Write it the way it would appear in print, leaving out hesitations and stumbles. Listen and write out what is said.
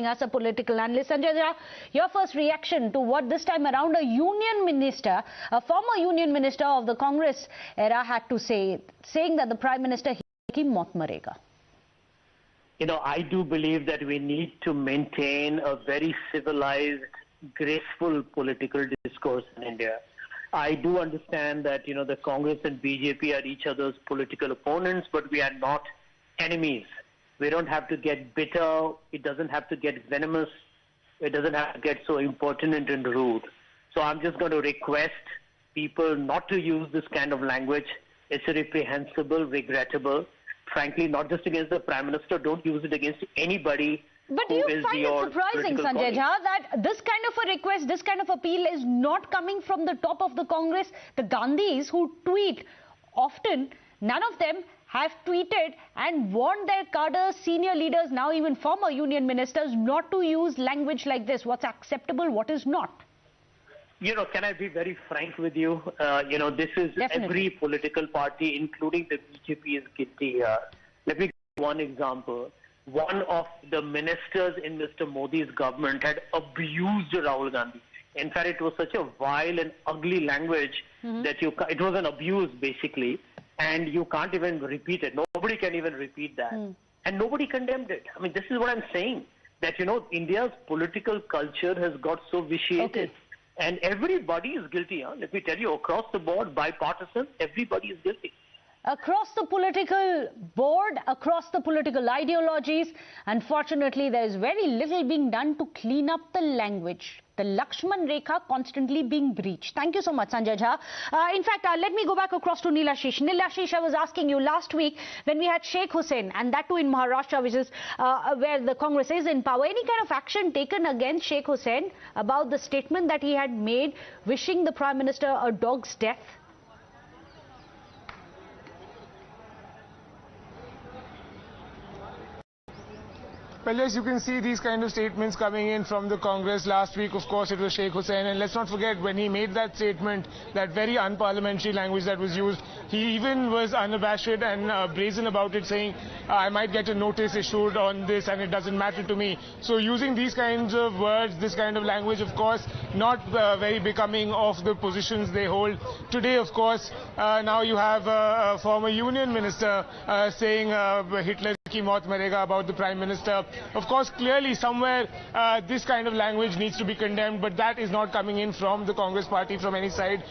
Us a political analyst. Sanjay Jha, your first reaction to what this time around a union minister, a former union minister of the Congress era had to say, saying that the Prime Minister ki maut marega. You know, I do believe that we need to maintain a very civilized, graceful political discourse in India. I do understand that, the Congress and BJP are each other's political opponents, but we are not enemies. We don't have to get bitter. It doesn't have to get venomous. It doesn't have to get so impertinent and rude. So I'm just going to request people not to use this kind of language. It's reprehensible, regrettable. Frankly, not just against the Prime Minister. Don't use it against anybody. But do you find it surprising, Sanjay Jha, that this kind of a request, this kind of appeal is not coming from the top of the Congress? The Gandhis who tweet often, none of them have tweeted and warned their cadre, senior leaders, now even former union ministers, not to use language like this. What's acceptable, what is not? Can I be very frank with you? This is Definitely. Every political party, including the BJP, is guilty here. Let me give you one example. One of the ministers in Mr. Modi's government had abused Rahul Gandhi. In fact, it was such a vile and ugly language that it was an abuse, basically. And you can't even repeat it. Nobody can even repeat that. And nobody condemned it. I mean, this is what I'm saying. That, India's political culture has got so vitiated. Okay. And everybody is guilty. Let me tell you, across the board, bipartisan, everybody is guilty. Across the political board, across the political ideologies, unfortunately, there is very little being done to clean up the language. The Lakshman Rekha constantly being breached. Thank you so much, Sanjay Jha. In fact, let me go back across to Neelashish. Neelashish, I was asking you last week when we had Sheikh Hussain, and that too in Maharashtra, which is where the Congress is in power. Any kind of action taken against Sheikh Hussain about the statement that he had made wishing the Prime Minister a dog's death? Well, yes, you can see these kind of statements coming in from the Congress. Last week, of course, it was Sheikh Hussain. And let's not forget, when he made that statement, that very unparliamentary language that was used, he even was unabashed and brazen about it, saying, I might get a notice issued on this and it doesn't matter to me. So using these kinds of words, this kind of language, of course, not very becoming of the positions they hold. Today, of course, now you have a former union minister saying Hitler ki maut marega about the Prime Minister. Of course, clearly somewhere this kind of language needs to be condemned, but that is not coming in from the Congress party, from any side.